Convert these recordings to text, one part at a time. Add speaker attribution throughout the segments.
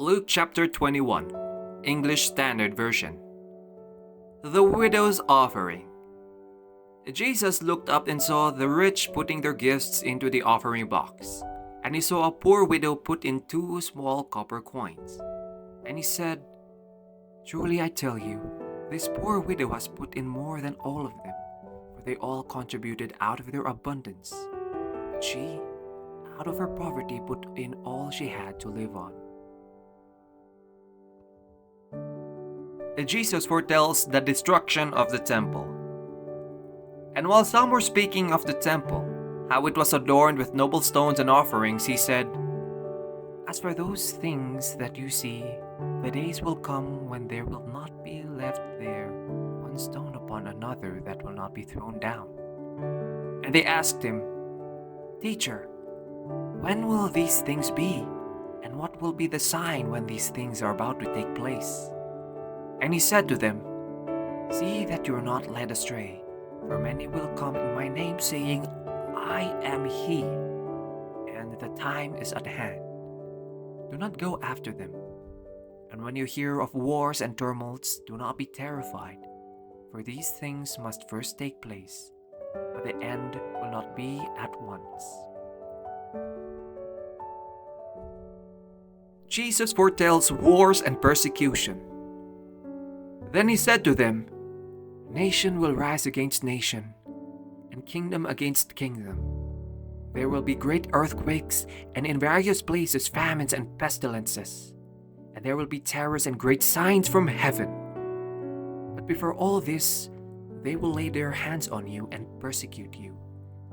Speaker 1: Luke chapter 21, English Standard Version. The Widow's Offering. Jesus looked up and saw the rich putting their gifts into the offering box, and he saw a poor widow put in 2 small copper coins. And he said, "Truly I tell you, this poor widow has put in more than all of them, for they all contributed out of their abundance. But she, out of her poverty, put in all she had to live on." Jesus foretells the destruction of the temple. And while some were speaking of the temple, how it was adorned with noble stones and offerings, he said, "As for those things that you see, the days will come when there will not be left there one stone upon another that will not be thrown down." And they asked him, "Teacher, when will these things be? And what will be the sign when these things are about to take place?" And he said to them, "See that you are not led astray, for many will come in my name, saying, 'I am he,' and the time is at hand. Do not go after them. And when you hear of wars and tumults, do not be terrified, for these things must first take place, but the end will not be at once." Jesus foretells wars and persecution. Then he said to them, "Nation will rise against nation, and kingdom against kingdom. There will be great earthquakes, and in various places famines and pestilences. And there will be terrors and great signs from heaven. But before all this, they will lay their hands on you and persecute you,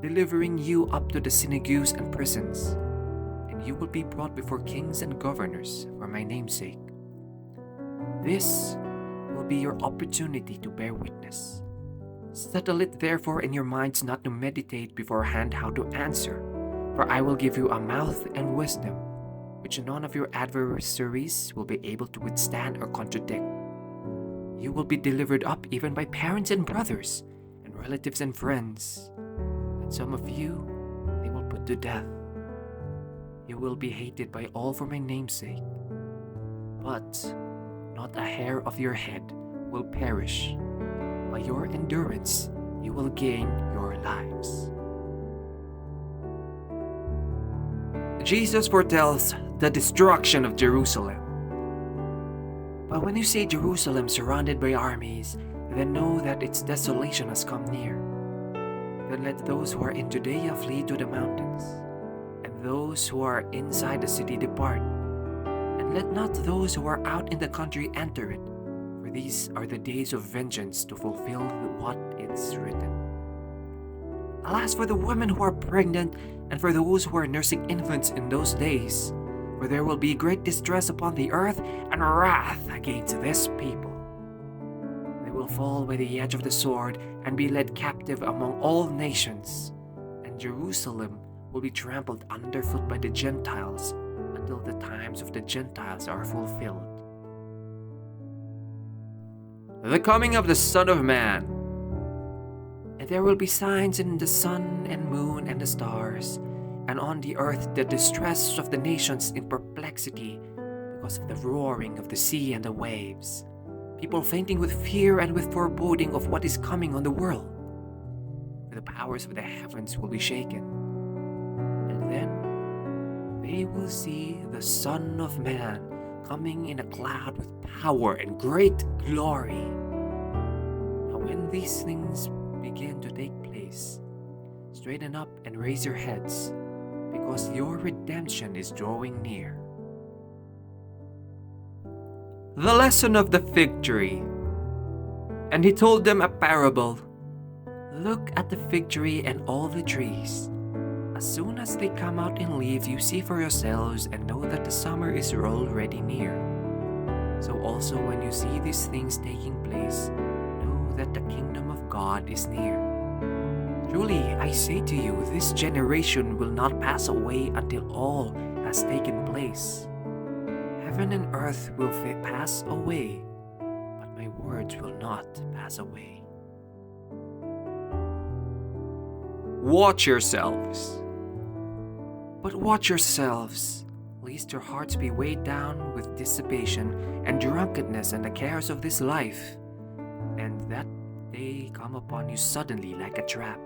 Speaker 1: delivering you up to the synagogues and prisons. And you will be brought before kings and governors for my name's sake. This will be your opportunity to bear witness. Settle it therefore in your minds not to meditate beforehand how to answer, for I will give you a mouth and wisdom, which none of your adversaries will be able to withstand or contradict. You will be delivered up even by parents and brothers, and relatives and friends, and some of you they will put to death. You will be hated by all for my name's sake, but not a hair of your head will perish. By your endurance, you will gain your lives." Jesus foretells the destruction of Jerusalem. But when you see Jerusalem surrounded by armies, then know that its desolation has come near. Then let those who are in Judea flee to the mountains, and those who are inside the city depart. And let not those who are out in the country enter it, for these are the days of vengeance to fulfill what is written. Alas for the women who are pregnant and for those who are nursing infants in those days, for there will be great distress upon the earth and wrath against this people. They will fall by the edge of the sword and be led captive among all nations, and Jerusalem will be trampled underfoot by the Gentiles until the times of the Gentiles are fulfilled. The coming of the Son of Man. And there will be signs in the sun and moon and the stars, and on the earth the distress of the nations in perplexity because of the roaring of the sea and the waves, people fainting with fear and with foreboding of what is coming on the world. For the powers of the heavens will be shaken. And then they will see the Son of Man coming in a cloud with power and great glory. Now when these things begin to take place, straighten up and raise your heads, because your redemption is drawing near. The lesson of the fig tree. And he told them a parable. Look at the fig tree and all the trees. As soon as they come out in leaf, you see for yourselves and know that the summer is already near. So also when you see these things taking place, know that the kingdom of God is near. Truly, I say to you, this generation will not pass away until all has taken place. Heaven and earth will pass away, but my words will not pass away. Watch yourselves. But watch yourselves, lest your hearts be weighed down with dissipation and drunkenness and the cares of this life, and that day come upon you suddenly like a trap.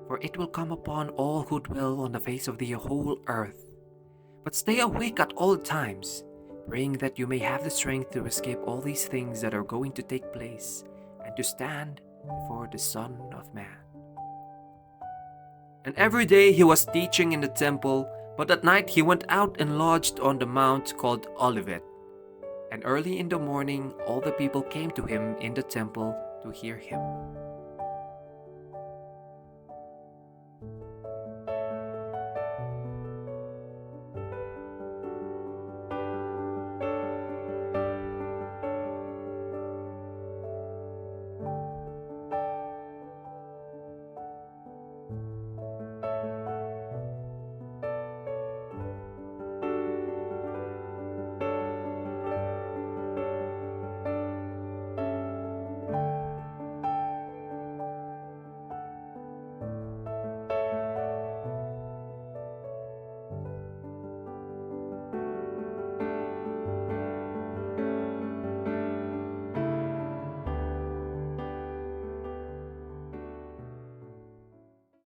Speaker 1: For it will come upon all who dwell on the face of the whole earth. But stay awake at all times, praying that you may have the strength to escape all these things that are going to take place, and to stand before the Son of Man. And every day he was teaching in the temple, but at night he went out and lodged on the mount called Olivet. And early in the morning all the people came to him in the temple to hear him.